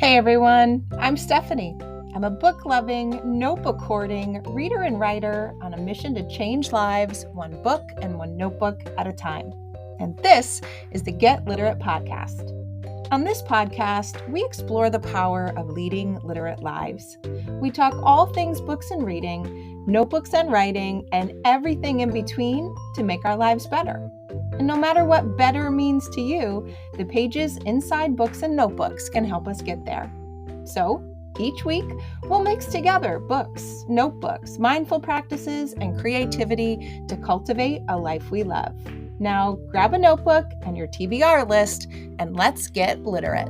Hey everyone, I'm Stephanie. I'm a book-loving, notebook-hoarding reader and writer on a mission to change lives one book and one notebook at a time. And this is the Get Literate podcast. On this podcast, we explore the power of leading literate lives. We talk all things books and reading, notebooks and writing, and everything in between to make our lives better. And no matter what better means to you, the pages inside books and notebooks can help us get there. So, each week, we'll mix together books, notebooks, mindful practices, and creativity to cultivate a life we love. Now, grab a notebook and your TBR list, and let's get literate.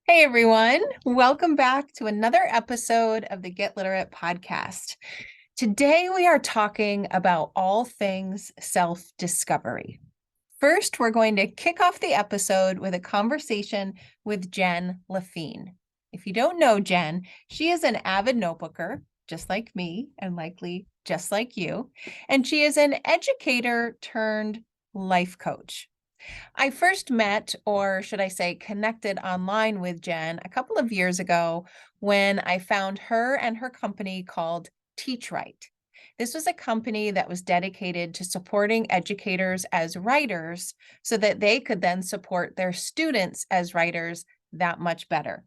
Hey everyone, welcome back to another episode of the Get Literate podcast. Today we are talking about all things self-discovery. First, we're going to kick off the episode with a conversation with Jen Laffin. If you don't know Jen, she is an avid notebooker, just like me and likely just like you, and she is an educator-turned life coach. I first met, or should I say connected online with Jen a couple of years ago when I found her and her company called Teach Right. This was a company that was dedicated to supporting educators as writers so that they could then support their students as writers that much better.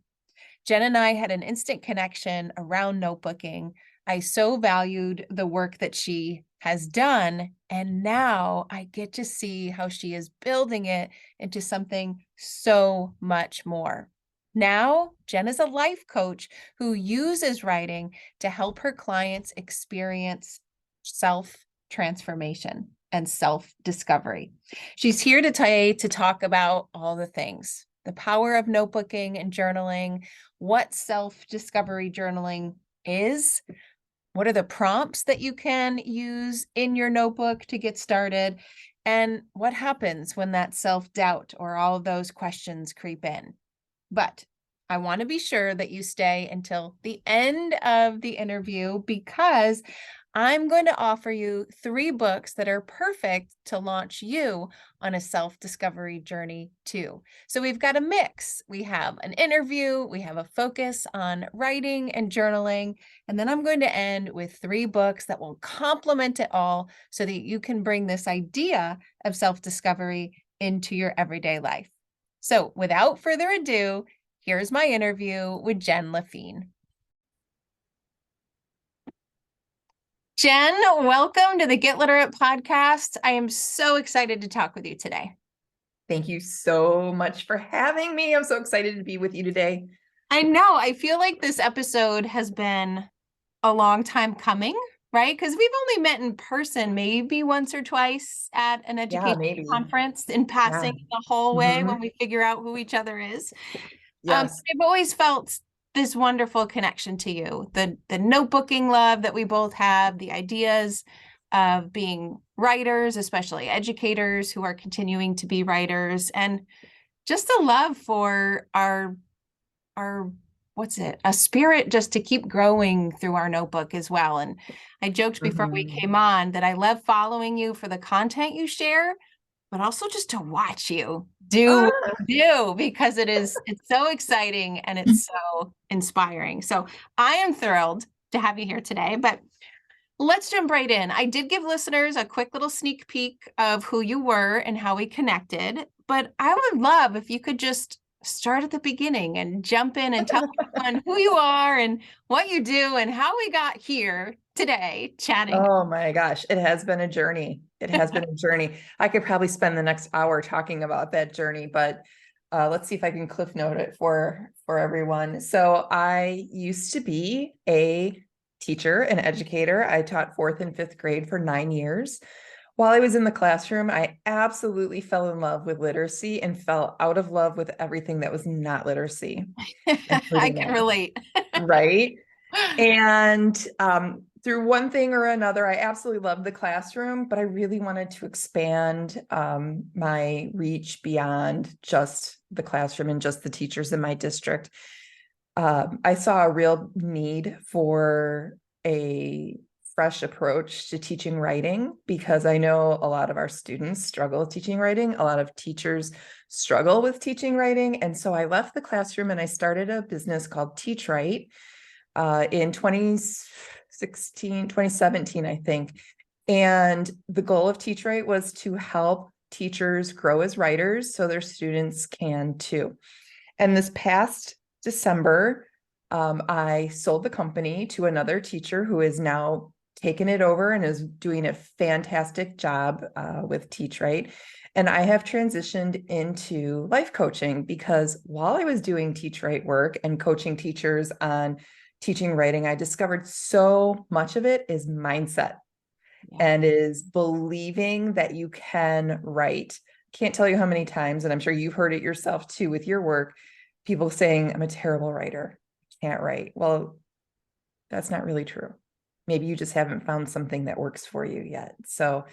Jen and I had an instant connection around notebooking. I so valued the work that she has done, and now I get to see how she is building it into something so much more. Now, Jen is a life coach who uses writing to help her clients experience self-transformation and self-discovery. She's here today to talk about all the things: the power of notebooking and journaling, what self-discovery journaling is, what are the prompts that you can use in your notebook to get started, and what happens when that self-doubt or all of those questions creep in. But I want to be sure that you stay until the end of the interview because I'm going to offer you 3 books that are perfect to launch you on a self-discovery journey too. So we've got a mix. We have an interview, we have a focus on writing and journaling, and then I'm going to end with 3 books that will complement it all so that you can bring this idea of self-discovery into your everyday life. So without further ado, here's my interview with Jen Laffin. Jen, welcome to the Get Literate podcast. I am so excited to talk with you today. Thank you so much for having me. I'm so excited to be with you today. I know. I feel like this episode has been a long time coming, right? Because we've only met in person maybe once or twice at an education conference in passing in the hallway when we figure out who each other is. Yes. I've always felt this wonderful connection to you, the notebooking love that we both have, the ideas of being writers, especially educators who are continuing to be writers, and just a love for our a spirit just to keep growing through our notebook as well. And I joked before we came on that I love following you for the content you share, but also just to watch you do what you do because it's so exciting and it's so inspiring. So I am thrilled to have you here today, but let's jump right in. I did give listeners a quick little sneak peek of who you were and how we connected, but I would love if you could just start at the beginning and jump in and tell everyone who you are and what you do and how we got here today chatting. Oh my gosh, it has been a journey. It has been a journey. I could probably spend the next hour talking about that journey, but let's see if I can cliff note it for everyone. So I used to be a teacher, an educator. I taught 4th and 5th grade for 9 years. While I was in the classroom, I absolutely fell in love with literacy and fell out of love with everything that was not literacy. I can relate. Right. And through one thing or another, I absolutely loved the classroom, but I really wanted to expand my reach beyond just the classroom and just the teachers in my district. I saw a real need for a fresh approach to teaching writing, because I know a lot of our students struggle with teaching writing. A lot of teachers struggle with teaching writing. And so I left the classroom and I started a business called Teach Right in 2017, I think. And the goal of Teach Right was to help teachers grow as writers so their students can too. And this past December, I sold the company to another teacher who is now taken it over and is doing a fantastic job with Teach Right. And I have transitioned into life coaching, because while I was doing Teach Right work and coaching teachers on teaching writing, I discovered so much of it is mindset and is believing that you can write. Can't tell you how many times, and I'm sure you've heard it yourself too with your work, people saying, I'm a terrible writer, can't write. Well, that's not really true. Maybe you just haven't found something that works for you yet. So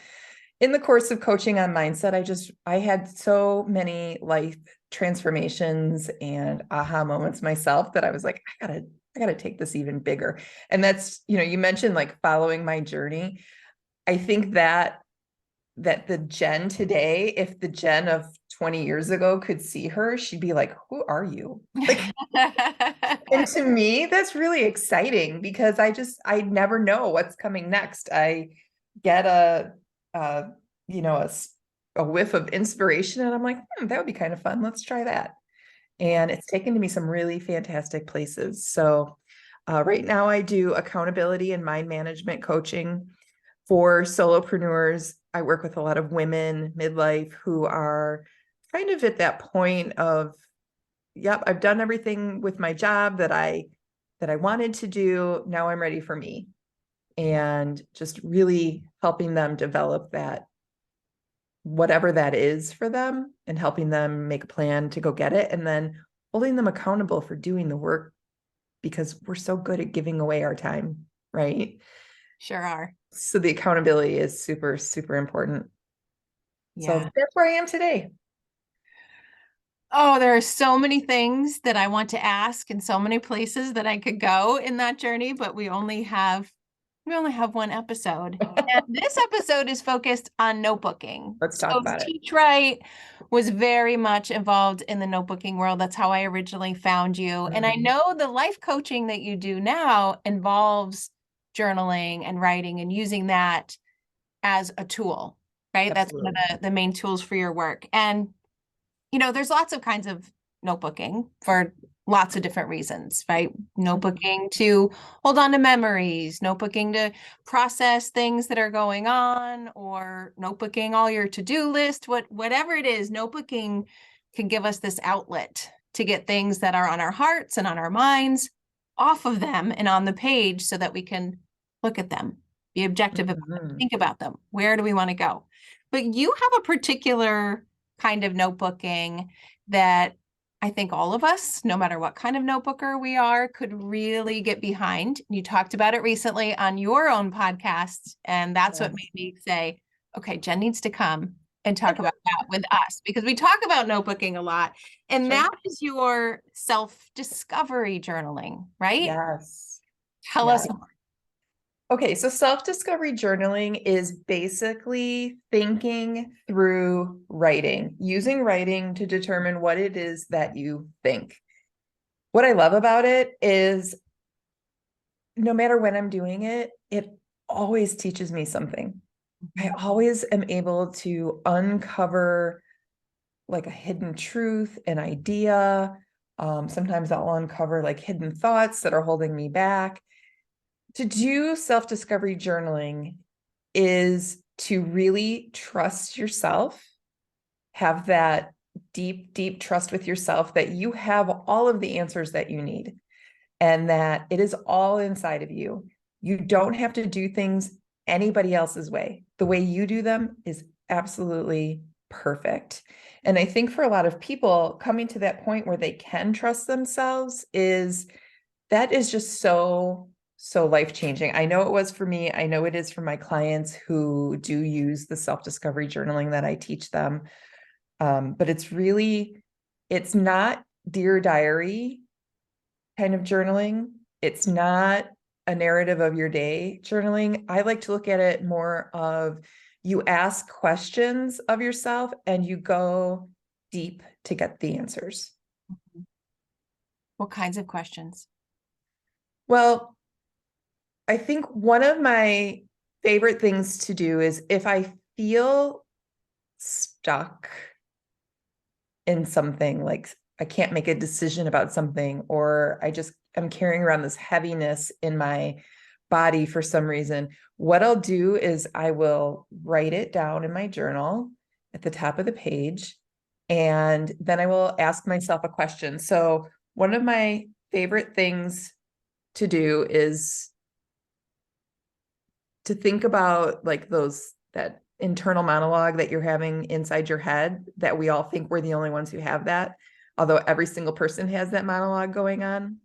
in the course of coaching on mindset, I had so many life transformations and aha moments myself that I was like, I gotta take this even bigger. And that's, you mentioned like following my journey. I think that the Jen today, if the Jen of 20 years ago could see her, she'd be like, who are you? Like, and to me, that's really exciting, because I never know what's coming next. I get you know, a whiff of inspiration and I'm like, that would be kind of fun. Let's try that. And it's taken me some really fantastic places. So right now I do accountability and mind management coaching for solopreneurs. I work with a lot of women midlife who are kind of at that point of, yep, I've done everything with my job that I wanted to do. Now I'm ready for me. And just really helping them develop that, whatever that is for them, and helping them make a plan to go get it, and then holding them accountable for doing the work, because we're so good at giving away our time, right? Sure are. So the accountability is super, super important. So Yeah. that's where I am today. Oh, there are so many things that I want to ask and so many places that I could go in that journey, but we only have one episode. And this episode is focused on notebooking. Let's talk So about it. Teach Right was very much involved in the notebooking world. That's how I originally found you. And I know the life coaching that you do now involves journaling and writing and using that as a tool, right? That's one Absolutely. of the main tools for your work. And there's lots of kinds of notebooking for lots of different reasons, right? Notebooking to hold on to memories, notebooking to process things that are going on, or notebooking all your to-do list, whatever it is, notebooking can give us this outlet to get things that are on our hearts and on our minds off of them and on the page so that we can look at them, be objective about them, think about them. Where do we want to go? But you have a particular kind of notebooking that I think all of us, no matter what kind of notebooker we are, could really get behind. You talked about it recently on your own podcast, and that's what made me say, okay, Jen needs to come and talk about that with us, because we talk about notebooking a lot. And Sure. that is your self-discovery journaling, right? Yes. Tell Yeah. us more. Okay, so self-discovery journaling is basically thinking through writing, using writing to determine what it is that you think. What I love about it is no matter when I'm doing it, it always teaches me something. I always am able to uncover like a hidden truth, an idea. Sometimes I'll uncover like hidden thoughts that are holding me back. To do self-discovery journaling is to really trust yourself, have that deep, deep trust with yourself that you have all of the answers that you need and that it is all inside of you. You don't have to do things anybody else's way. The way you do them is absolutely perfect. And I think for a lot of people, coming to that point where they can trust themselves is just so life-changing. I know it was for me. I know it is for my clients who do use the self-discovery journaling that I teach them. But it's not Dear Diary kind of journaling. It's not a narrative of your day journaling, I like to look at it more of you ask questions of yourself and you go deep to get the answers. What kinds of questions? Well, I think one of my favorite things to do is if I feel stuck in something, like I can't make a decision about something, or I'm carrying around this heaviness in my body for some reason, what I'll do is I will write it down in my journal at the top of the page, and then I will ask myself a question. So one of my favorite things to do is to think about like that internal monologue that you're having inside your head, that we all think we're the only ones who have that, although every single person has that monologue going on.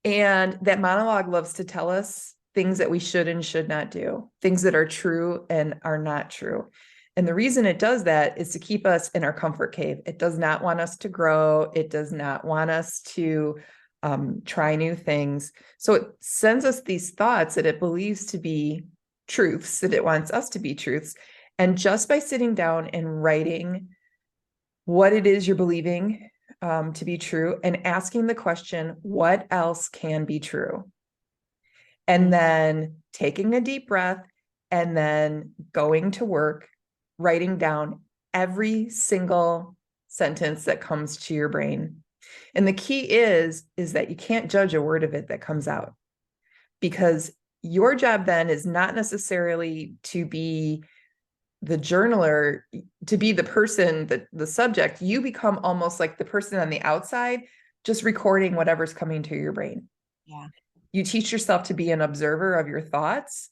And that monologue loves to tell us things that we should and should not do, things that are true and are not true. And the reason it does that is to keep us in our comfort cave. It does not want us to grow. It does not want us to try new things. So it sends us these thoughts that it believes to be truths, that it wants us to be truths. And just by sitting down and writing what it is you're believing to be true and asking the question, what else can be true? And then taking a deep breath and then going to work, writing down every single sentence that comes to your brain. And the key is that you can't judge a word of it that comes out, because your job then is not necessarily to be the journaler, to be the person, the subject. You become almost like the person on the outside, just recording whatever's coming to your brain. Yeah. You teach yourself to be an observer of your thoughts.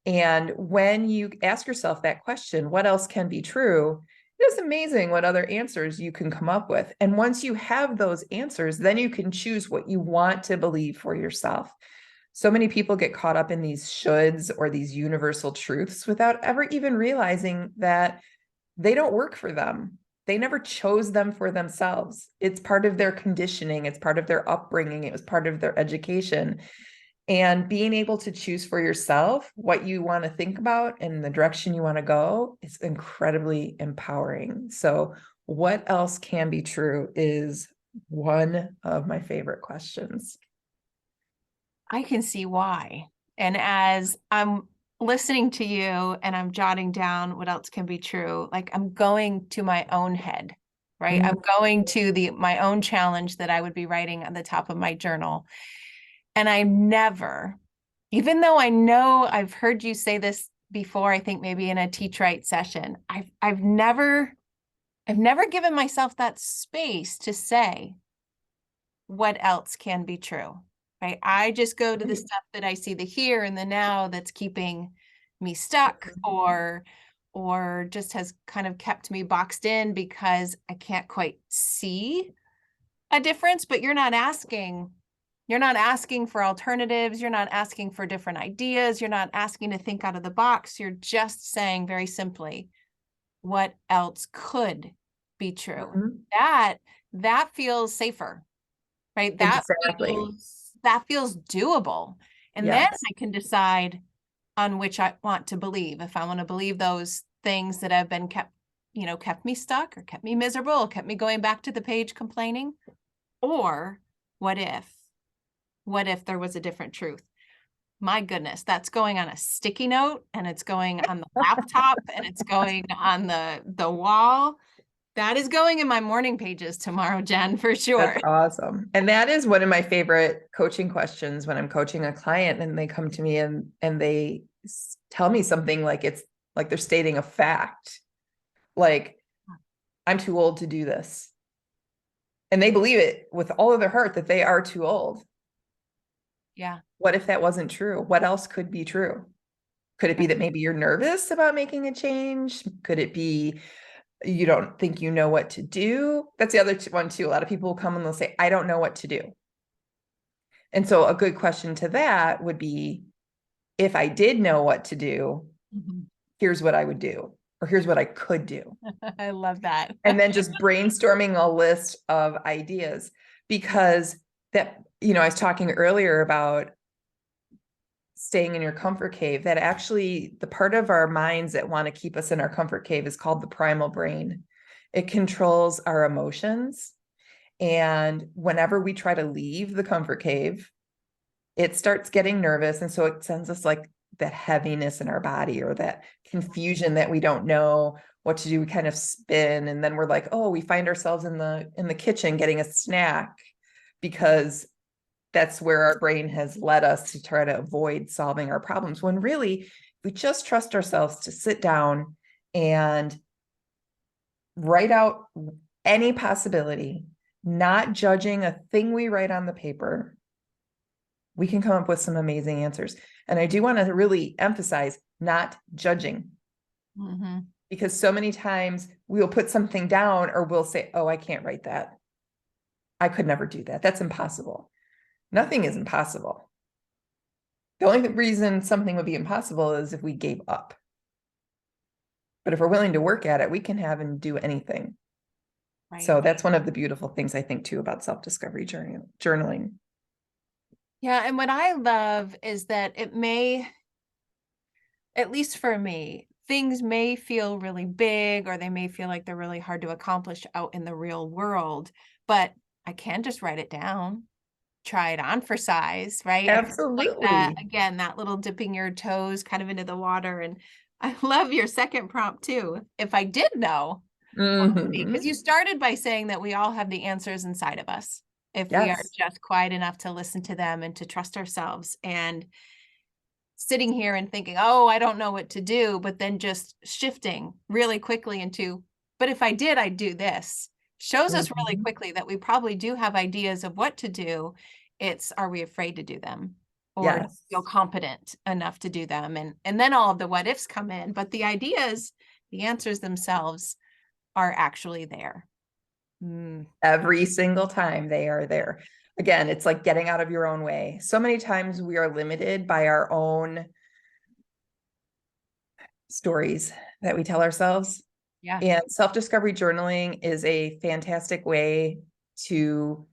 And when you ask yourself that question, what else can be true? It's amazing what other answers you can come up with. And once you have those answers, then you can choose what you want to believe for yourself. So many people get caught up in these shoulds or these universal truths without ever even realizing that they don't work for them. They never chose them for themselves. It's part of their conditioning. It's part of their upbringing. It was part of their education. And being able to choose for yourself what you want to think about and the direction you want to go is incredibly empowering. So, what else can be true is one of my favorite questions. I can see why. And as I'm listening to you and I'm jotting down what else can be true, like I'm going to my own head, right? Mm-hmm. I'm going to my own challenge that I would be writing on the top of my journal. And I never, even though I know I've heard you say this before, I think maybe in a teach write session, I've never given myself that space to say what else can be true. Right? I just go to the stuff that I see, the here and the now, that's keeping me stuck, or just has kind of kept me boxed in because I can't quite see a difference. But you're not asking for alternatives. You're not asking for different ideas. You're not asking to think out of the box. You're just saying very simply, what else could be true? Mm-hmm. That feels safer, right? Exactly. That feels doable. And then Yes. I can decide on which I want to believe. If I want to believe those things that have been kept me stuck or kept me miserable, or kept me going back to the page complaining, or what if there was a different truth? My goodness, that's going on a sticky note, and it's going on the laptop, and it's going on the wall. That is going in my morning pages tomorrow, Jen, for sure. That's awesome. And that is one of my favorite coaching questions when I'm coaching a client and they come to me and they tell me something like it's like they're stating a fact. Like, I'm too old to do this. And they believe it with all of their heart that they are too old. Yeah. What if that wasn't true? What else could be true? Could it be that maybe you're nervous about making a change? Could it be you don't think you know what to do? That's the other one too. A lot of people will come and they'll say, I don't know what to do. And so a good question to that would be, if I did know what to do, here's what I would do, or here's what I could do. I love that. And then just brainstorming a list of ideas, because that, I was talking earlier about staying in your comfort cave, that actually the part of our minds that want to keep us in our comfort cave is called the primal brain. It controls our emotions. And whenever we try to leave the comfort cave, it starts getting nervous. And so it sends us like that heaviness in our body, or that confusion that we don't know what to do. We kind of spin, and then we're like, oh, we find ourselves in the kitchen getting a snack, because that's where our brain has led us to try to avoid solving our problems, when really we just trust ourselves to sit down and write out any possibility, not judging a thing we write on the paper. We can come up with some amazing answers. And I do want to really emphasize not judging, because so many times we'll put something down, or we'll say, oh, I can't write that. I could never do that. That's impossible. Nothing is impossible. The only reason something would be impossible is if we gave up. But if we're willing to work at it, we can have and do anything. Right. So that's one of the beautiful things I think too about self-discovery journaling. Yeah. And what I love is that it may, at least for me, things may feel really big, or they may feel like they're really hard to accomplish out in the real world, but I can just write it down, try it on for size, right? I kind of like that, Absolutely. again, that little dipping your toes kind of into the water. And I love your second prompt too. If I did know, because you started by saying that we all have the answers inside of us, if we are Yes. just quiet enough to listen to them and to trust ourselves. And sitting here and thinking, oh, I don't know what to do, but then just shifting really quickly into, but if I did, I'd do this, shows us really Mhm. quickly that we probably do have ideas of what to do. It's, are we afraid to do them, or do Yes. we feel competent enough to do them? And then all of the what ifs come in, but the ideas, the answers themselves are actually there. Every single time they are there. Again, it's like getting out of your own way. So many times we are limited by our own stories that we tell ourselves. Yeah. And self-discovery journaling is a fantastic way to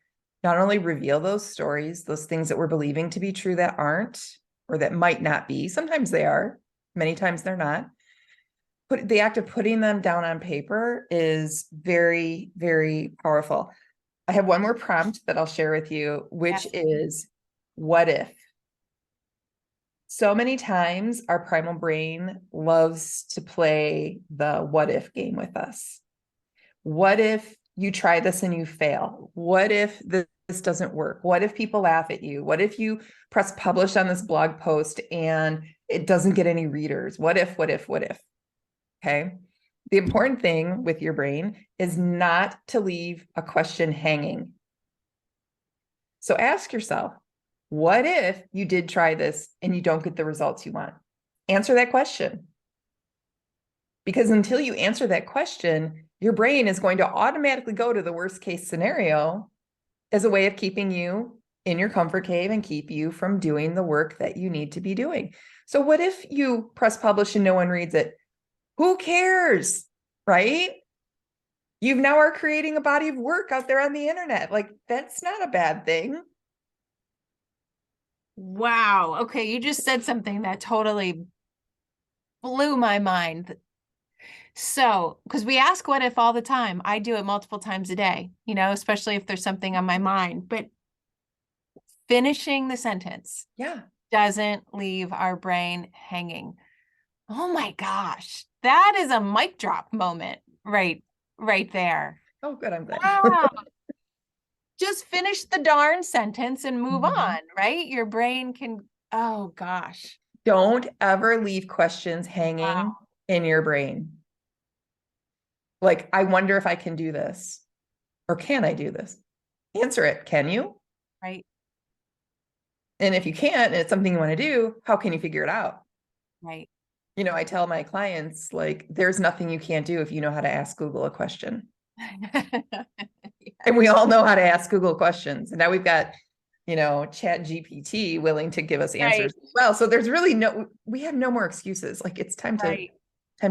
not only reveal those stories, those things that we're believing to be true that aren't, or that might not be. Sometimes they are, many times they're not. But the act of putting them down on paper is very, very powerful. I have one more prompt that I'll share with you, which Yes. is, what if? So many times our primal brain loves to play the what if game with us. What if you try this and you fail? What if this doesn't work? What if people laugh at you? What if you press publish on this blog post and it doesn't get any readers? What if, what if, what if? Okay. The important thing with your brain is not to leave a question hanging. So ask yourself, what if you did try this and you don't get the results you want? Answer that question. Because until you answer that question, your brain is going to automatically go to the worst case scenario as a way of keeping you in your comfort cave and keep you from doing the work that you need to be doing. So what if you press publish and no one reads it? Who cares? Right? You now are creating a body of work out there on the internet. Like, that's not a bad thing. Wow. Okay. You just said something that totally blew my mind. So, because we ask what if all the time, I do it multiple times a day, especially if there's something on my mind, but finishing the sentence Yeah. doesn't leave our brain hanging. Oh my gosh. That is a mic drop moment right there. Oh, good. I'm glad. Wow. Just finish the darn sentence and move Mhm. on, right? Your brain can, oh gosh. Don't ever leave questions hanging Wow. in your brain. Like, I wonder if I can do this, or can I do this? Answer it. Can you? Right. And if you can't, and it's something you want to do, how can you figure it out? Right. I tell my clients, like, there's nothing you can't do if you know how to ask Google a question. And we all know how to ask Google questions. And now we've got, Chat GPT willing to give us Right. answers as well. So there's really we have no more excuses. Like, it's time to Right.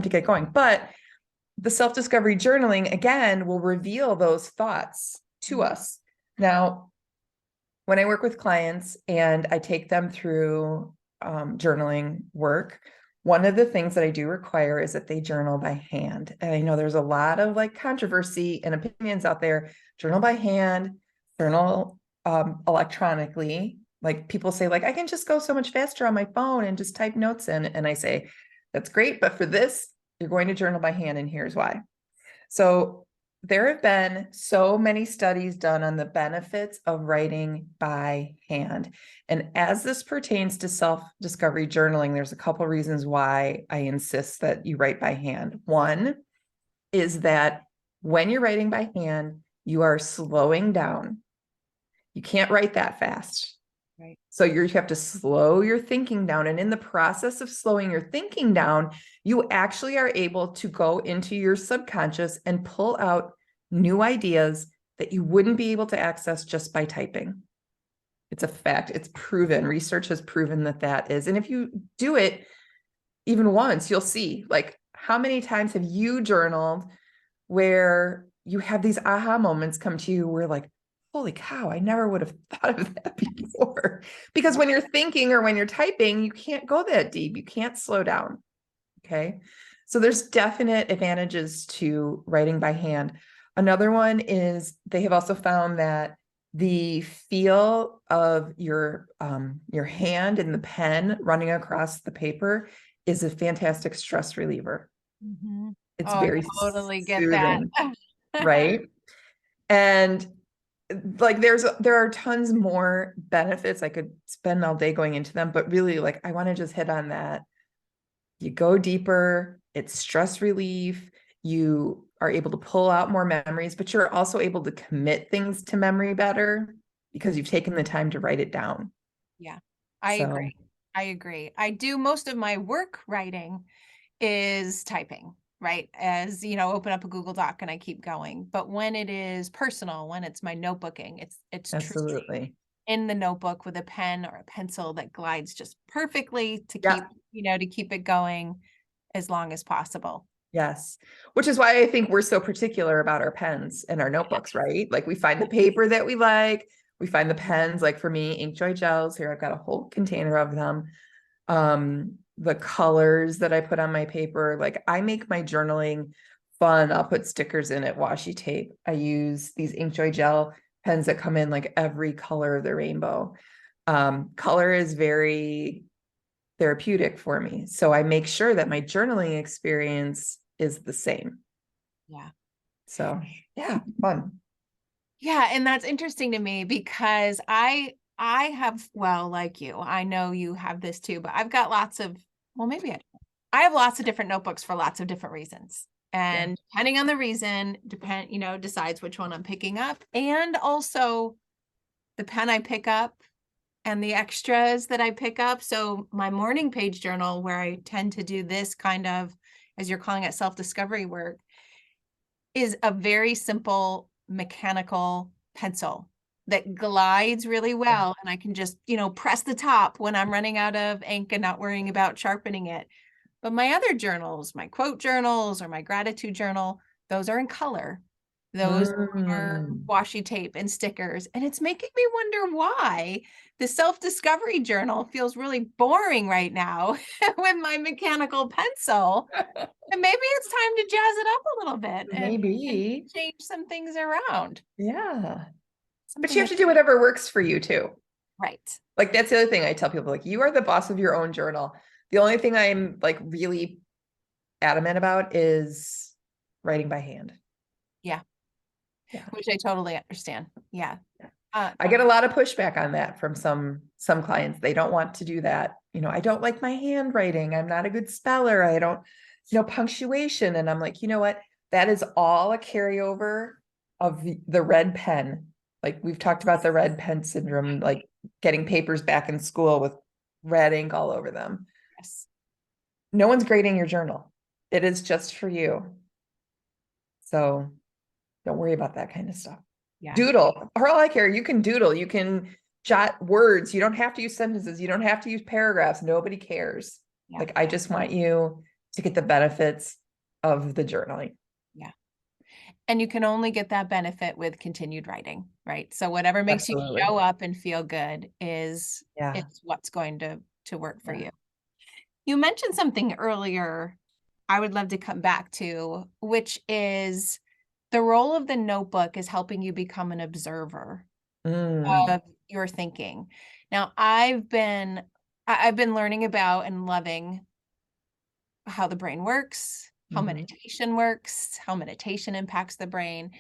get going. But the self-discovery journaling, again, will reveal those thoughts to us. Now, when I work with clients and I take them through journaling work, one of the things that I do require is that they journal by hand. And I know there's a lot of like controversy and opinions out there. Journal by hand, journal electronically. Like people say, like, I can just go so much faster on my phone and just type notes in. And I say, that's great. But for this, you're going to journal by hand. And here's why. So there have been so many studies done on the benefits of writing by hand. And as this pertains to self-discovery journaling, there's a couple reasons why I insist that you write by hand. One is that when you're writing by hand, you are slowing down. You can't write that fast. Right. So you have to slow your thinking down. And in the process of slowing your thinking down, you actually are able to go into your subconscious and pull out new ideas that you wouldn't be able to access just by typing. It's a fact. It's proven. Research has proven that that is. And if you do it even once, you'll see, like, how many times have you journaled where you have these aha moments come to you where, like, holy cow, I never would have thought of that before. Because when you're thinking or when you're typing, you can't go that deep. You can't slow down. Okay. So there's definite advantages to writing by hand. Another one is they have also found that the feel of your hand and the pen running across the paper is a fantastic stress reliever. Mm-hmm. It's Oh, I very totally get that. soothing, right? And like there are tons more benefits. I could spend all day going into them, but really, like, I want to just hit on that. You go deeper, it's stress relief. You are able to pull out more memories, but you're also able to commit things to memory better because you've taken the time to write it down. Yeah, I So agree. I agree. I do most of my work writing is typing, right? As you know, open up a Google Doc and I keep going. But when it is personal, when it's my notebooking, it's truly absolutely. in the notebook with a pen or a pencil that glides just perfectly to keep, Yeah. to keep it going as long as possible. Yes. Which is why I think we're so particular about our pens and our notebooks, right? Like we find the paper that we like, we find the pens, like for me, Inkjoy gels. Here, I've got a whole container of them. The colors that I put on my paper, like I make my journaling fun. I'll put stickers in it, washi tape. I use these Inkjoy gel pens that come in like every color of the rainbow. Color is very therapeutic for me. So I make sure that my journaling experience is the same. Yeah. So yeah, fun. Yeah, and that's interesting to me because I have, well, like you, I know you have this too, but I've got lots of, well, maybe I have lots of different notebooks for lots of different reasons. Yeah. And depending on the reason, decides which one I'm picking up. And also the pen I pick up and the extras that I pick up. So my morning page journal, where I tend to do this kind of, as you're calling it, self-discovery work, is a very simple mechanical pencil that glides really well. And I can just, press the top when I'm running out of ink and not worrying about sharpening it. But my other journals, my quote journals or my gratitude journal, those are in color. Those are Mm. washi tape and stickers. And it's making me wonder why the self-discovery journal feels really boring right now with my mechanical pencil. And maybe it's time to jazz it up a little bit and Maybe. change some things around. Yeah. But Something you have that, to do whatever works for you too. right. Like that's the other thing I tell people, like you are the boss of your own journal. The only thing I'm like really adamant about is writing by hand. Yeah. Yeah. Which I totally understand. Yeah. Yeah. Uh, I get a lot of pushback on that from some clients. They don't want to do that. I don't like my handwriting. I'm not a good speller. I don't, punctuation. And I'm like, you know what? That is all a carryover of the red pen. Like we've talked about the red pen syndrome, like getting papers back in school with red ink all over them. yes. No one's grading your journal. It is just for you. So don't worry about that kind of stuff. Yeah. Doodle. For all I care, you can doodle. You can jot words. You don't have to use sentences. You don't have to use paragraphs. Nobody cares. Yeah. Like, I just want you to get the benefits of the journaling. Yeah. And you can only get that benefit with continued writing, right? So whatever makes you Absolutely. show up and feel good is Yeah. it's what's going to to work for Yeah. you. You mentioned something earlier I would love to come back to, which is the role of the notebook is helping you become an observer Mm, of your thinking. Now, I've been learning about and loving how the brain works, mhm, how meditation impacts the brain.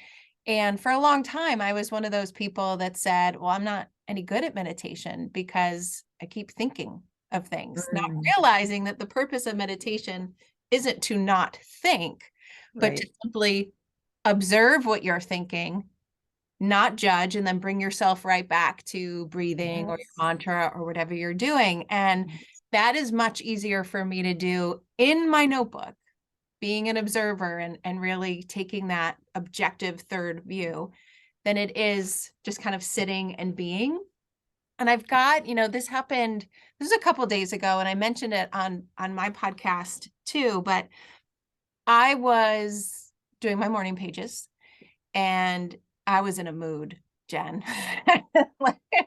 And for a long time, I was one of those people that said, well, I'm not any good at meditation because I keep thinking of things, not mm, realizing that the purpose of meditation isn't to not think, but to right. simply observe what you're thinking, not judge, and then bring yourself right back to breathing or your Yes. mantra or whatever you're doing. And that is much easier for me to do in my notebook, being an observer and really taking that objective third view than it is just kind of sitting and being. And I've got, this is a couple days ago, and I mentioned it on my podcast too, but I was doing my morning pages and I was in a mood, Jen. Like, I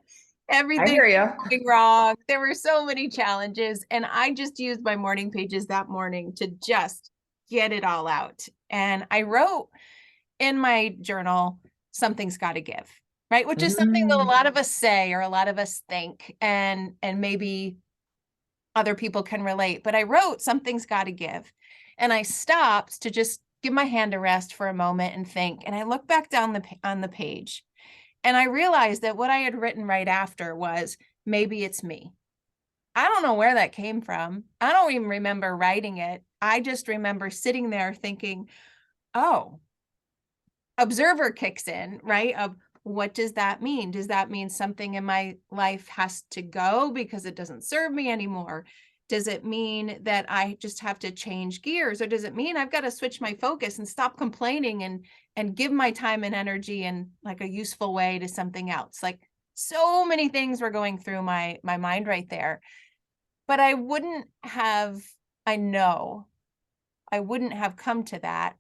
everything hear you. going wrong. There were so many challenges, and I just used my morning pages that morning to just get it all out. And I wrote in my journal, something's got to give, right? Which is something that a Mm, lot of us say or a lot of us think, and maybe other people can relate. But I wrote something's got to give. And I stopped to just give my hand a rest for a moment and think. And I looked back down on the page and I realized that what I had written right after was maybe it's me. I don't know where that came from. I don't even remember writing it. I just remember sitting there thinking, oh, observer kicks in, right? Of what does that mean? Does that mean something in my life has to go because it doesn't serve me anymore? Does it mean that I just have to change gears, or does it mean I've got to switch my focus and stop complaining and give my time and energy in like a useful way to something else? Like, so many things were going through my mind right there. But I know I wouldn't have come to that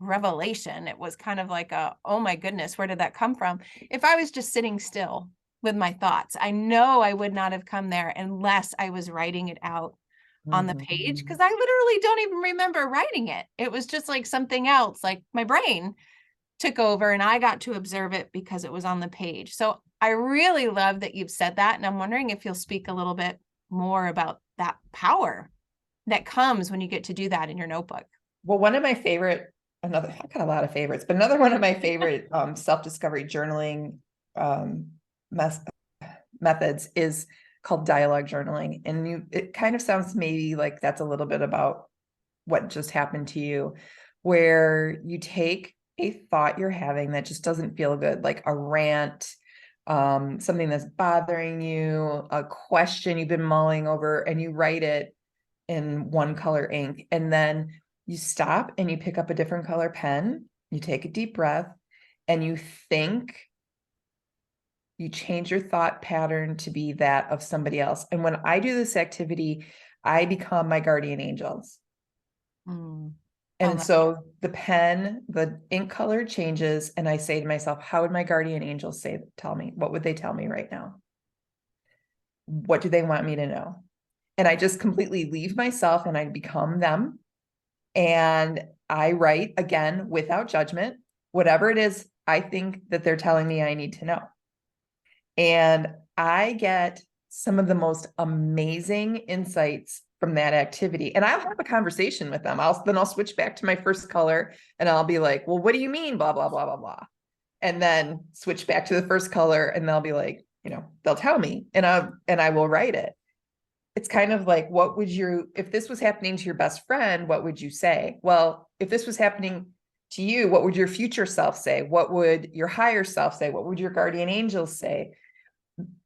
revelation. It was kind of like oh my goodness, where did that come from? If I was just sitting still with my thoughts, I know I would not have come there unless I was writing it out on the page, because mhm. I literally don't even remember writing it. It was just like something else, like my brain took over and I got to observe it because it was on the page. So I really love that you've said that. And I'm wondering if you'll speak a little bit more about that power that comes when you get to do that in your notebook. Well, one of my favorite, I've got a lot of favorites, but another one of my favorite self-discovery journaling um, mes- methods is called dialogue journaling. And it kind of sounds maybe like that's a little bit about what just happened to you, where you take a thought you're having that just doesn't feel good, like a rant, something that's bothering you, a question you've been mulling over, and you write it in one color ink. And then you stop and you pick up a different color pen, you take a deep breath, and you think, you change your thought pattern to be that of somebody else. And when I do this activity, I become my guardian angels. Mm, I And love so the pen, the ink color changes, and I say to myself, how would my guardian angels tell me? What would they tell me right now? What do they want me to know? And I just completely leave myself and I become them. And I write again without judgment, whatever it is I think that they're telling me I need to know. And I get some of the most amazing insights from that activity. And I'll have a conversation with them. I'll switch back to my first color and I'll be like, well, what do you mean? Blah, blah, blah, blah, blah. And then switch back to the first color and they'll be like, they'll tell me and I will write it. It's kind of like, if this was happening to your best friend, what would you say? Well, if this was happening to you, what would your future self say? What would your higher self say? What would your guardian angels say?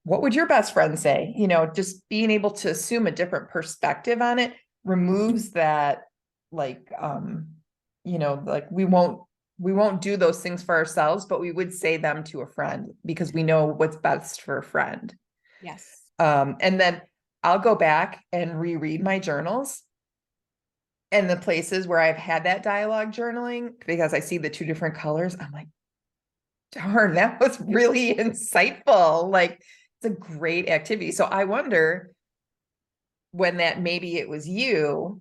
What would your best friend say? Just being able to assume a different perspective on it removes that, like, like we won't do those things for ourselves, but we would say them to a friend because we know what's best for a friend. Yes. And then I'll go back and reread my journals and the places where I've had that dialogue journaling because I see the two different colors. I'm like, darn, that was really insightful. Like, it's a great activity. So I wonder when that maybe it was you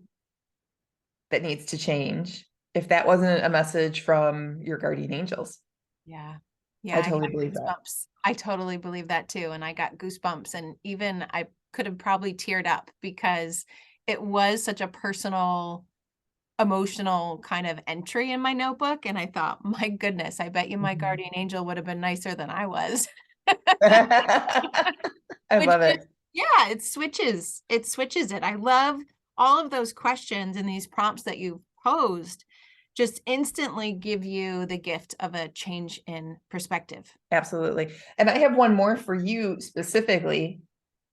that needs to change, if that wasn't a message from your guardian angels. Yeah. I Yeah, I totally got believe that. goosebumps. I totally believe that too. And I got goosebumps. And even I could have probably teared up because it was such a personal, emotional kind of entry in my notebook. And I thought, my goodness, I bet you my Mhm. guardian angel would have been nicer than I was. I Which love just, it. yeah, it switches it. I love all of those questions and these prompts that you posed just instantly give you the gift of a change in perspective. Absolutely. And I have one more for you specifically,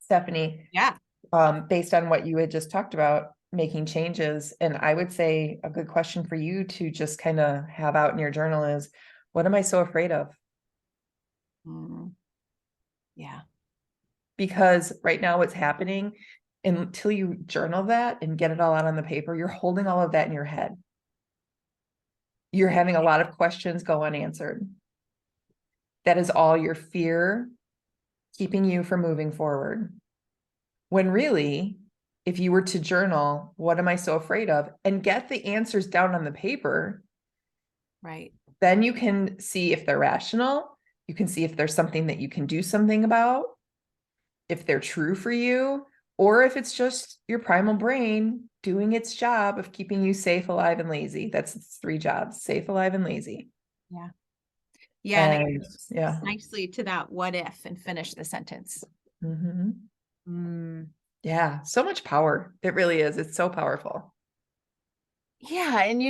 Stephanie, Yeah. based on what you had just talked about, making changes. And I would say a good question for you to just kind of have out in your journal is, what am I so afraid of? Mm, yeah. Because right now what's happening, until you journal that and get it all out on the paper, you're holding all of that in your head. You're having a lot of questions go unanswered. That is all your fear keeping you from moving forward. When really, if you were to journal, what am I so afraid of? And get the answers down on the paper, Right. then you can see if they're rational. You can see if there's something that you can do something about, if they're true for you, or if it's just your primal brain doing its job of keeping you safe, alive, and lazy. That's its three jobs: safe, alive, and lazy. Yeah. Yeah. And it And goes yeah. nicely to that what if and finish the sentence. Mhm. Mm. Yeah, so much power. It really is. It's so powerful. Yeah. And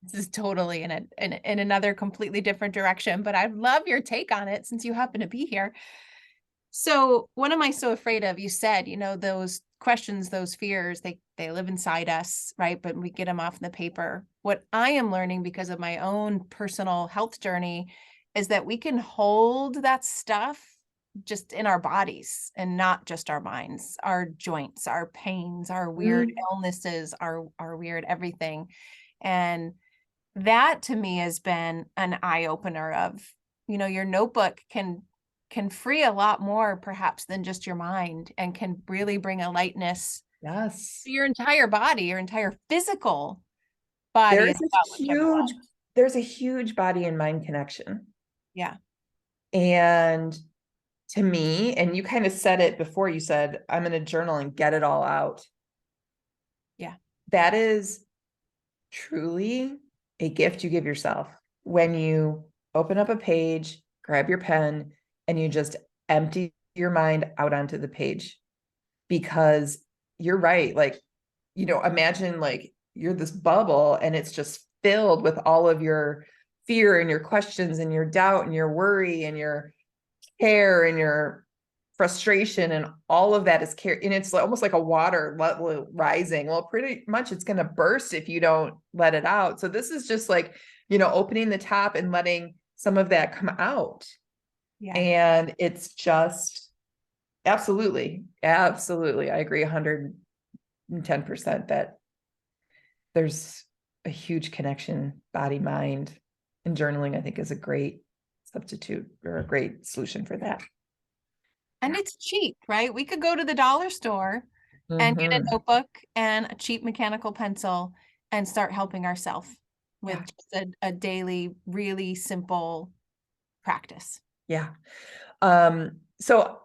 this is totally in another completely different direction, but I love your take on it since you happen to be here. So, what am I so afraid of? You said, those questions, those fears, they live inside us, right? But we get them off in the paper. What I am learning because of my own personal health journey is that we can hold that stuff just in our bodies and not just our minds, our joints, our pains, our weird Mm, illnesses, our weird everything. And that to me has been an eye opener of, your notebook can free a lot more perhaps than just your mind and can really bring a lightness yes. to your entire body, your entire physical body There's as a well, which I've huge, loved. there's a huge body and mind connection. Yeah. And to me, and you kind of said it before, you said, I'm going to journal and get it all out. Yeah. That is truly a gift you give yourself when you open up a page, grab your pen, and you just empty your mind out onto the page. Because you're right. Like, imagine like you're this bubble and it's just filled with all of your fear and your questions and your doubt and your worry and your care and your frustration, and all of that is carried, and it's almost like a water level rising. Well, pretty much it's going to burst if you don't let it out. So this is just like, opening the top and letting some of that come out. Yeah. And it's just absolutely, absolutely. I agree 110% that there's a huge connection, body, mind, and journaling, I think, is a great substitute or a great solution for that. And it's cheap, right? We could go to the dollar store and get a Mm-hmm. notebook and a cheap mechanical pencil and start helping ourselves Yeah. with just a daily, really simple practice. Yeah. So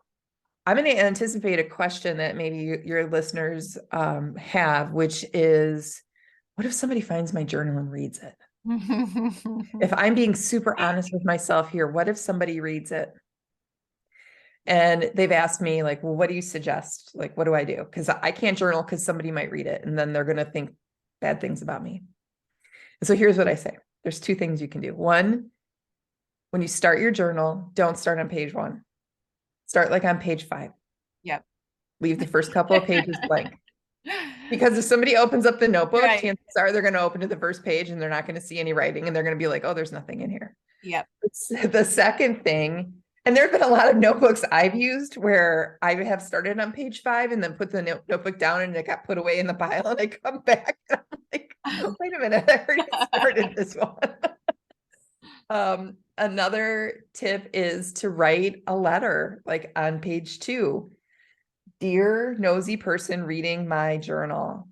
I'm going to anticipate a question that maybe your listeners have, which is, what if somebody finds my journal and reads it? If I'm being super honest with myself here, what if somebody reads it? And they've asked me, like, well, what do you suggest? Like, what do I do? Because I can't journal because somebody might read it and then they're going to think bad things about me. And so here's what I say. There's two things you can do. One, when you start your journal, don't start on page 1. Start like on page 5. Yep. Leave the first couple of pages blank. Because if somebody opens up the notebook, Right. chances are they're going to open to the first page and they're not going to see any writing and they're going to be like, oh, there's nothing in here. Yep. The second thing, and there have been a lot of notebooks I've used where I have started on page 5 and then put the notebook down and it got put away in the pile, and I come back and I'm like, wait a minute, I already started this one. Another tip is to write a letter, like on page 2. Dear nosy person reading my journal,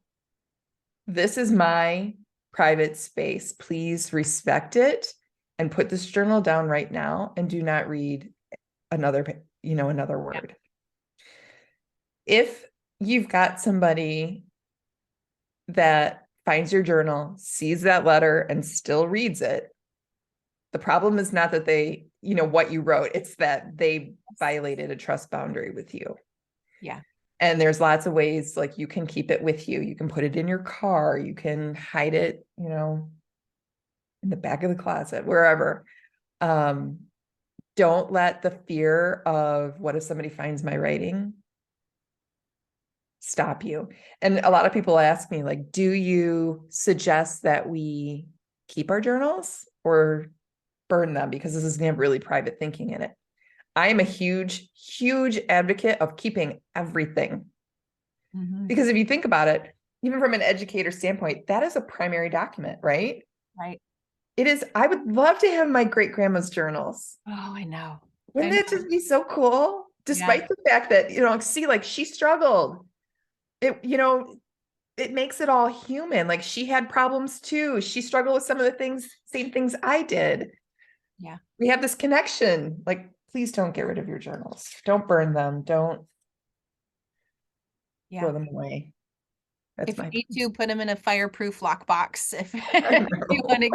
this is my private space. Please respect it and put this journal down right now and do not read another word. If you've got somebody that finds your journal, sees that letter, and still reads it, the problem is not that they, what you wrote, it's that they violated a trust boundary with you. Yeah. And there's lots of ways, like you can keep it with you. You can put it in your car. You can hide it, in the back of the closet, wherever. Don't let the fear of what if somebody finds my writing stop you. And a lot of people ask me, like, do you suggest that we keep our journals or burn them because this is going to have really private thinking in it? I am a huge, huge advocate of keeping everything. Because if you think about it, even from an educator standpoint, that is a primary document, right? Right. It is. I would love to have my great grandma's journals. Oh, I know. Wouldn't it just be so cool? Despite the fact that, see, like she struggled. It makes it all human. Like she had problems too. She struggled with some of the same things I did. Yeah. We have this connection. Like, please don't get rid of your journals. Don't burn them. Don't throw them away. If you need to, put them in a fireproof lockbox if you want to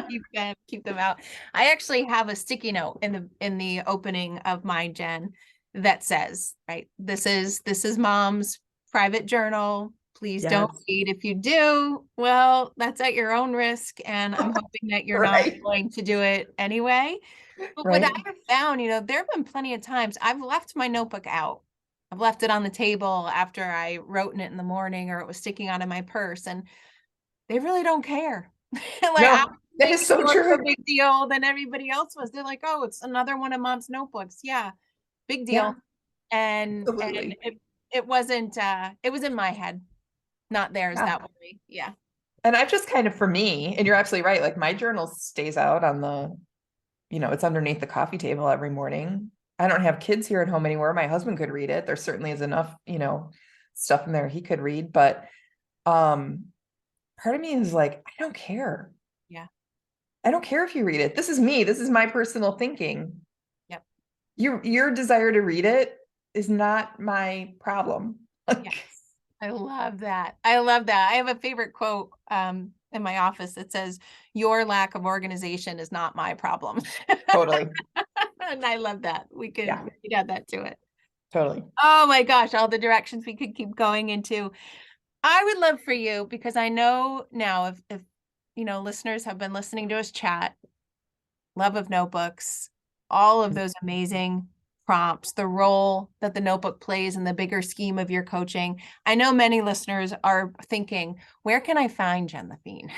keep them out. I actually have a sticky note in the opening of my Jen that says, right, this is mom's private journal. Please don't read. If you do, well, that's at your own risk. And I'm hoping that you're not going to do it anyway. But what I have found, there have been plenty of times I've left my notebook out. I've left it on the table after I wrote in it in the morning or it was sticking out of my purse, and they really don't care. No, that is so true. A big deal than everybody else was. They're like, oh, it's another one of mom's notebooks. Yeah, big deal. And it wasn't, it was in my head, not theirs that way. Yeah. And I've just kind of, for me, and you're absolutely right, like my journal stays out on it's underneath the coffee table every morning. I don't have kids here at home anymore. My husband could read it. There certainly is enough, stuff in there he could read, but part of me is like, I don't care. Yeah. I don't care if you read it. This is me. This is my personal thinking. Yep. Your desire to read it is not my problem. Yes. I love that. I love that. I have a favorite quote in my office that says, your lack of organization is not my problem. Totally. And I love that. We could add that to it. Totally. Oh my gosh, all the directions we could keep going into. I would love for you, because I know now if listeners have been listening to us chat, love of notebooks, all of those amazing prompts, the role that the notebook plays in the bigger scheme of your coaching. I know many listeners are thinking, where can I find Jen Laffin?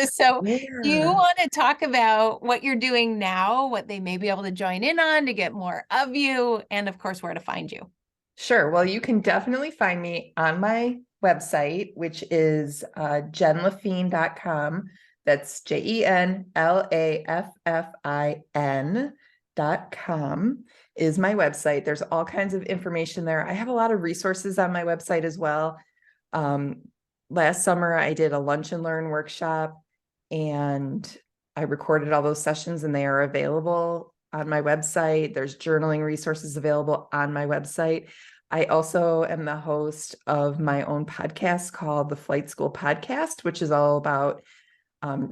So do you want to talk about what you're doing now, what they may be able to join in on to get more of you, and of course, where to find you? Sure. Well, you can definitely find me on my website, which is jenlaffin.com. That's JenLaffin.com is my website. There's all kinds of information there. I have a lot of resources on my website as well. Last summer, I did a lunch and learn workshop, and I recorded all those sessions, and they are available on my website. There's journaling resources available on my website. I also am the host of my own podcast called the Flight School Podcast, which is all about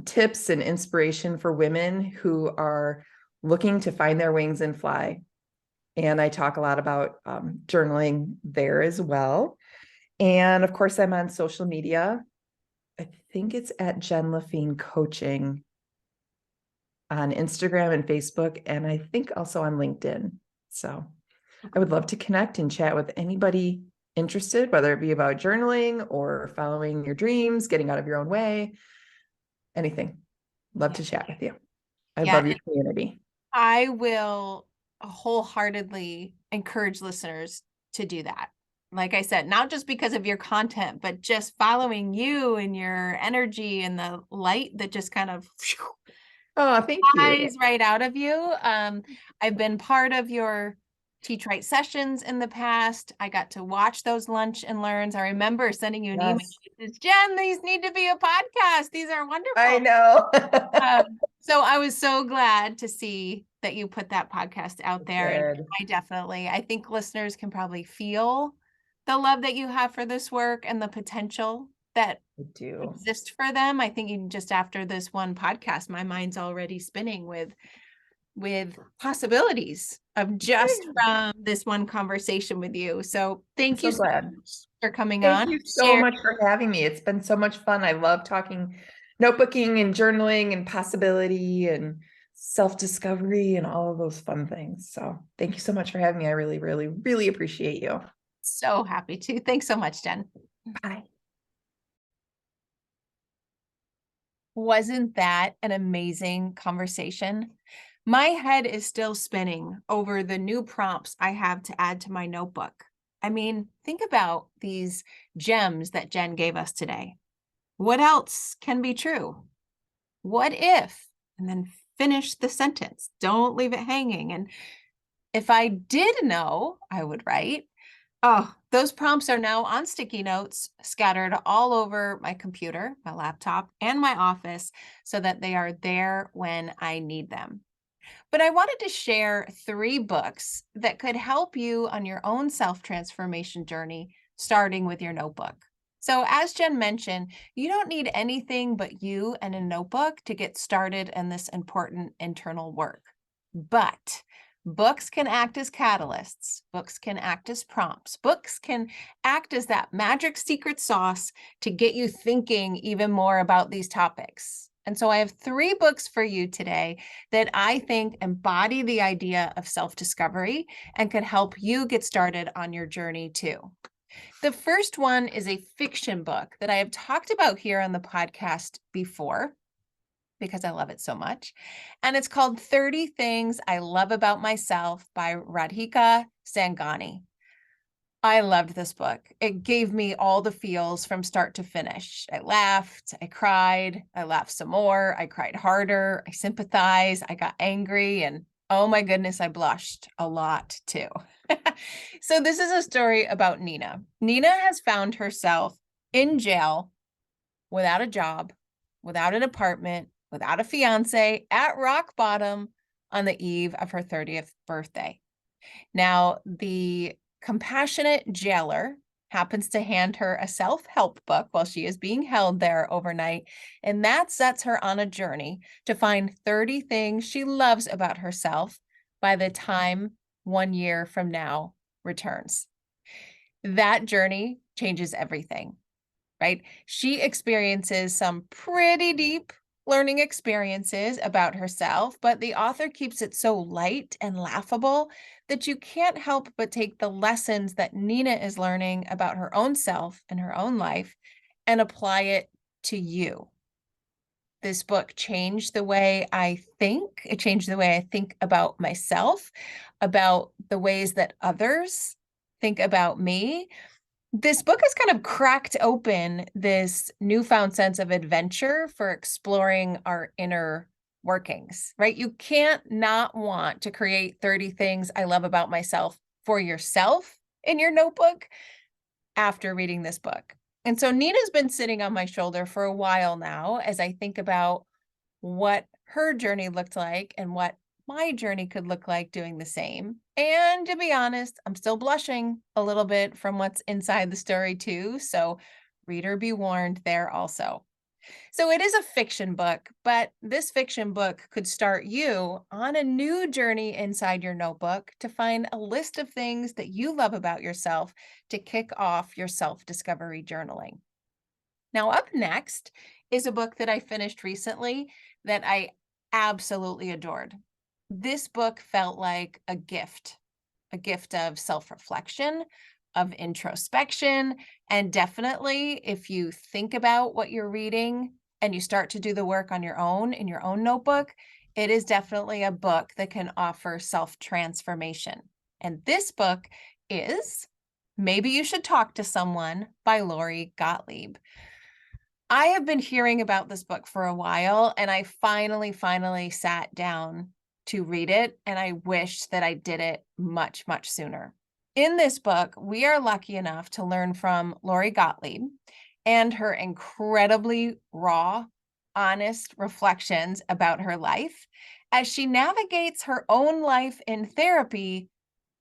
tips and inspiration for women who are looking to find their wings and fly. And I talk a lot about journaling there as well. And of course, I'm on social media. I think it's at Jen Laffin Coaching on Instagram and Facebook, and I think also on LinkedIn. So I would love to connect and chat with anybody interested, whether it be about journaling or following your dreams, getting out of your own way, anything. Love to chat with you. I love your community. I will wholeheartedly encourage listeners to do that. Like I said, not just because of your content, but just following you and your energy and the light that just kind of thank you. Right out of you. I've been part of your Teach Right sessions in the past. I got to watch those lunch and learns. I remember sending you an email. Yes, It says, Jen, these need to be a podcast. These are I wonderful. know. So I was so glad to see that you put that podcast out there. And Good. I think listeners can probably feel the love that you have for this work and the potential that I do. exists for them. I think even just after this one podcast, my mind's already spinning with possibilities of just from this one conversation with you. So thank you So so glad. much for coming Thank on. you so much for having me. It's been so much fun. I love talking notebooking and journaling and possibility and self-discovery and all of those fun things. So thank you so much for having me. I really, really, really appreciate you. So happy to. Thanks so much, Jen. Bye. Wasn't that an amazing conversation? My head is still spinning over the new prompts I have to add to my notebook. I mean, think about these gems that Jen gave us today. What else can be true? What if? And then finish the sentence. Don't leave it hanging. And if I did know, I would write. Oh, those prompts are now on sticky notes scattered all over my computer, my laptop, and my office so that they are there when I need them. But I wanted to share 3 books that could help you on your own self-transformation journey, starting with your notebook. So, as Jen mentioned, you don't need anything but you and a notebook to get started in this important internal work. But books can act as catalysts, books can act as prompts, books can act as that magic secret sauce to get you thinking even more about these topics. And so I have 3 books for you today that I think embody the idea of self-discovery and can help you get started on your journey too. The first one is a fiction book that I have talked about here on the podcast before because I love it so much. And it's called 30 Things I Love About Myself by Radhika Sangani. I loved this book. It gave me all the feels from start to finish. I laughed, I cried, I laughed some more, I cried harder, I sympathized, I got angry, and oh my goodness, I blushed a lot too. So this is a story about Nina. Nina has found herself in jail without a job, without an apartment, without a fiance, at rock bottom on the eve of her 30th birthday. Now, the compassionate jailer happens to hand her a self-help book while she is being held there overnight, and that sets her on a journey to find 30 things she loves about herself by the time 1 year from now returns. That journey changes everything, right? She experiences some pretty deep learning experiences about herself, but the author keeps it so light and laughable that you can't help but take the lessons that Nina is learning about her own self and her own life and apply it to you. This book changed the way I think. It changed the way I think about myself, about the ways that others think about me. This book has kind of cracked open this newfound sense of adventure for exploring our inner workings, right? You can't not want to create 30 things I love about myself for yourself in your notebook after reading this book. And so Nina's been sitting on my shoulder for a while now as I think about what her journey looked like and what my journey could look like doing the same. And to be honest, I'm still blushing a little bit from what's inside the story too. So reader be warned there also. So it is a fiction book, but this fiction book could start you on a new journey inside your notebook to find a list of things that you love about yourself to kick off your self-discovery journaling. Now, up next is a book that I finished recently that I absolutely adored. This book felt like a gift of self-reflection, of introspection, and definitely if you think about what you're reading and you start to do the work on your own in your own notebook, it is definitely a book that can offer self-transformation. And this book is Maybe You Should Talk to Someone by Lori Gottlieb. I have been hearing about this book for a while, and I finally sat down to read it, and I wish that I did it much, much sooner. In this book, we are lucky enough to learn from Lori Gottlieb and her incredibly raw, honest reflections about her life as she navigates her own life in therapy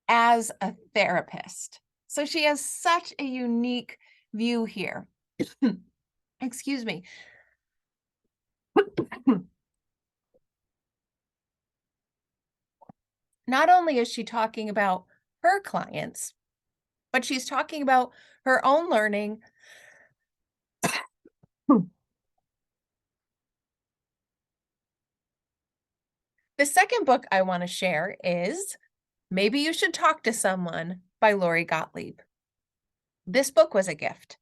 as a therapist. So she has such a unique view here. Excuse me. Not only is she talking about her clients, but she's talking about her own learning. The second book I want to share is Maybe You Should Talk to Someone by Lori Gottlieb. This book was a gift.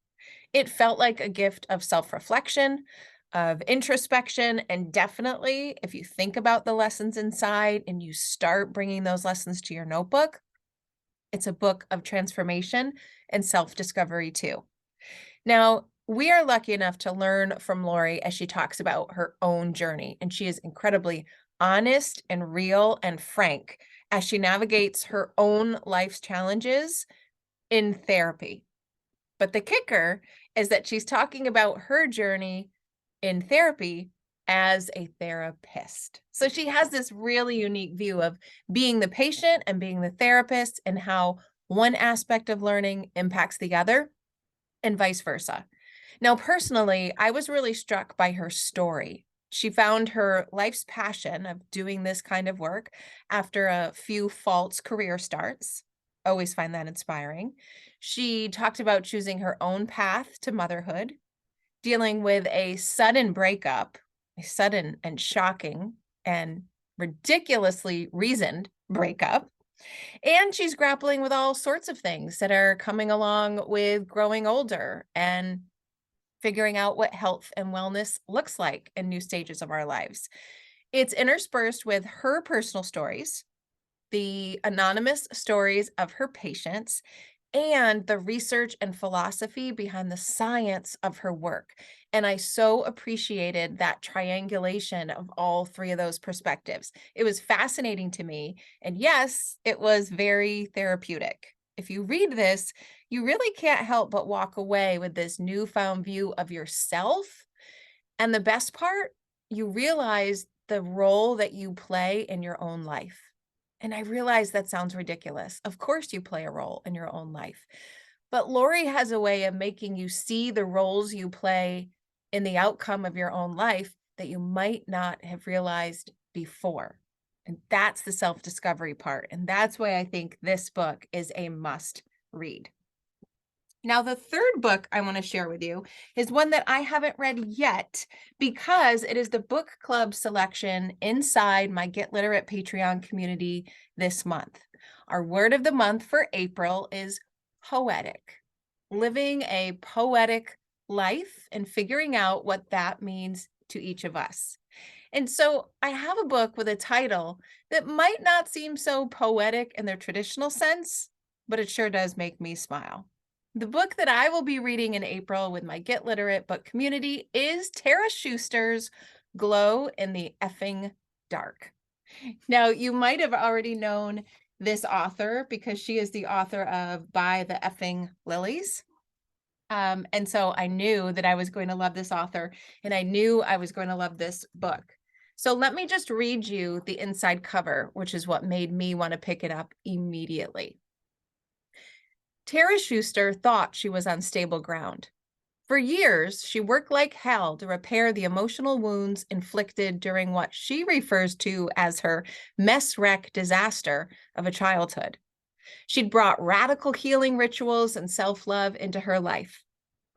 It felt like a gift of self-reflection, of introspection, and definitely, if you think about the lessons inside and you start bringing those lessons to your notebook, it's a book of transformation and self-discovery too. Now, we are lucky enough to learn from Lori as she talks about her own journey, and she is incredibly honest and real and frank as she navigates her own life's challenges in therapy. But the kicker is that she's talking about her journey in therapy as a therapist. So she has this really unique view of being the patient and being the therapist and how one aspect of learning impacts the other and vice versa. Now, personally, I was really struck by her story. She found her life's passion of doing this kind of work after a few false career starts. Always find that inspiring. She talked about choosing her own path to motherhood, dealing with a sudden breakup, a sudden and shocking and ridiculously reasoned breakup. And she's grappling with all sorts of things that are coming along with growing older and figuring out what health and wellness looks like in new stages of our lives. It's interspersed with her personal stories, the anonymous stories of her patients, and the research and philosophy behind the science of her work. And I so appreciated that triangulation of all three of those perspectives. It was fascinating to me. And yes, it was very therapeutic. If you read this, you really can't help but walk away with this newfound view of yourself. And the best part, you realize the role that you play in your own life. And I realize that sounds ridiculous. Of course, you play a role in your own life. But Lori has a way of making you see the roles you play in the outcome of your own life that you might not have realized before. And that's the self-discovery part. And that's why I think this book is a must read. Now, the third book I want to share with you is one that I haven't read yet because it is the book club selection inside my Get Literate Patreon community this month. Our word of the month for April is poetic, living a poetic life and figuring out what that means to each of us. And so I have a book with a title that might not seem so poetic in their traditional sense, but it sure does make me smile. The book that I will be reading in April with my Get Literate book community is Tara Schuster's Glow in the Effing Dark. Now, you might have already known this author because she is the author of By the Effing Lilies. And so I knew that I was going to love this author, and I knew I was going to love this book. So let me just read you the inside cover, which is what made me want to pick it up immediately. Tara Schuster thought she was on stable ground. For years, she worked like hell to repair the emotional wounds inflicted during what she refers to as her mess wreck disaster of a childhood. She'd brought radical healing rituals and self-love into her life.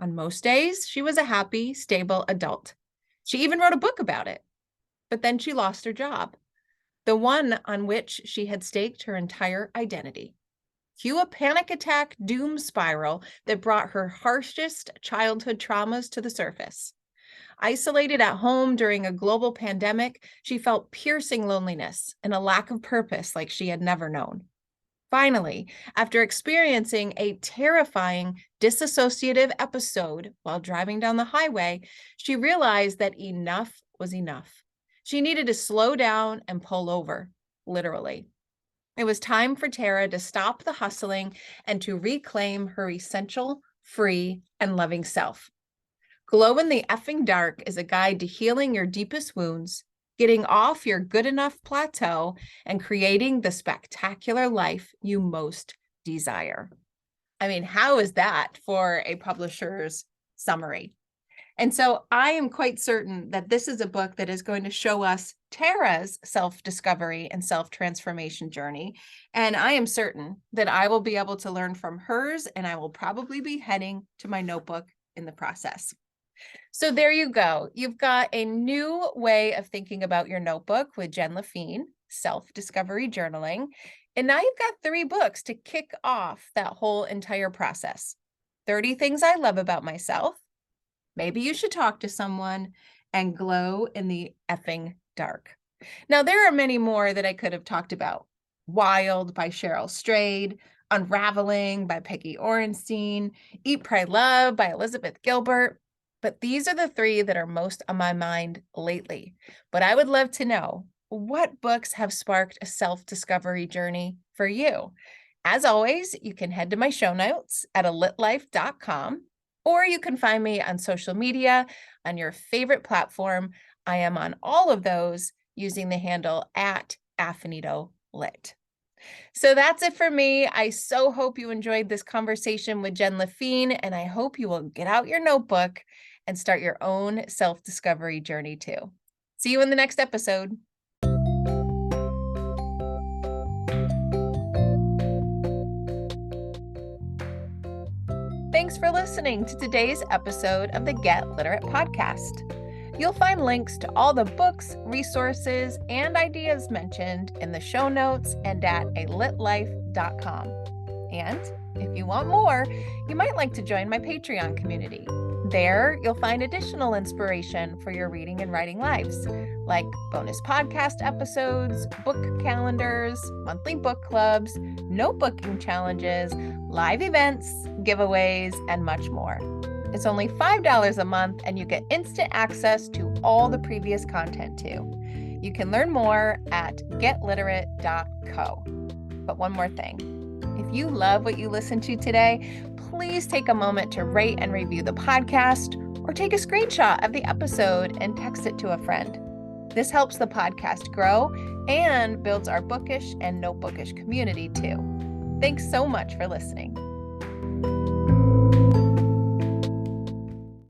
On most days, she was a happy, stable adult. She even wrote a book about it. But then she lost her job, the one on which she had staked her entire identity. Cue a panic attack doom spiral that brought her harshest childhood traumas to the surface. Isolated at home during a global pandemic, she felt piercing loneliness and a lack of purpose like she had never known. Finally, after experiencing a terrifying dissociative episode while driving down the highway, she realized that enough was enough. She needed to slow down and pull over, literally. It was time for Tara to stop the hustling and to reclaim her essential, free, and loving self. Glow in the Effing Dark is a guide to healing your deepest wounds, getting off your good enough plateau, and creating the spectacular life you most desire. I mean, how is that for a publisher's summary? And so I am quite certain that this is a book that is going to show us Tara's self-discovery and self-transformation journey. And I am certain that I will be able to learn from hers, and I will probably be heading to my notebook in the process. So there you go. You've got a new way of thinking about your notebook with Jen Laffin, Self-Discovery Journaling. And now you've got 3 books to kick off that whole entire process. 30 Things I Love About Myself, Maybe You Should Talk to Someone, and Glow in the Effing Dark. Now, there are many more that I could have talked about. Wild by Cheryl Strayed, Unraveling by Peggy Orenstein, Eat, Pray, Love by Elizabeth Gilbert. But these are the 3 that are most on my mind lately. But I would love to know, what books have sparked a self-discovery journey for you? As always, you can head to my show notes at alitlife.com, or you can find me on social media on your favorite platform. I am on all of those using the handle @AfinitoLit. So that's it for me. I so hope you enjoyed this conversation with Jen Laffin, and I hope you will get out your notebook and start your own self-discovery journey too. See you in the next episode. Thanks for listening to today's episode of the Get Literate podcast. You'll find links to all the books, resources, and ideas mentioned in the show notes and at alitlife.com. And if you want more, you might like to join my Patreon community. There, you'll find additional inspiration for your reading and writing lives, like bonus podcast episodes, book calendars, monthly book clubs, notebooking challenges, live events, giveaways, and much more. It's only $5 a month, and you get instant access to all the previous content too. You can learn more at getliterate.co. But one more thing. If you love what you listened to today, please take a moment to rate and review the podcast, or take a screenshot of the episode and text it to a friend. This helps the podcast grow and builds our bookish and notebookish community too. Thanks so much for listening.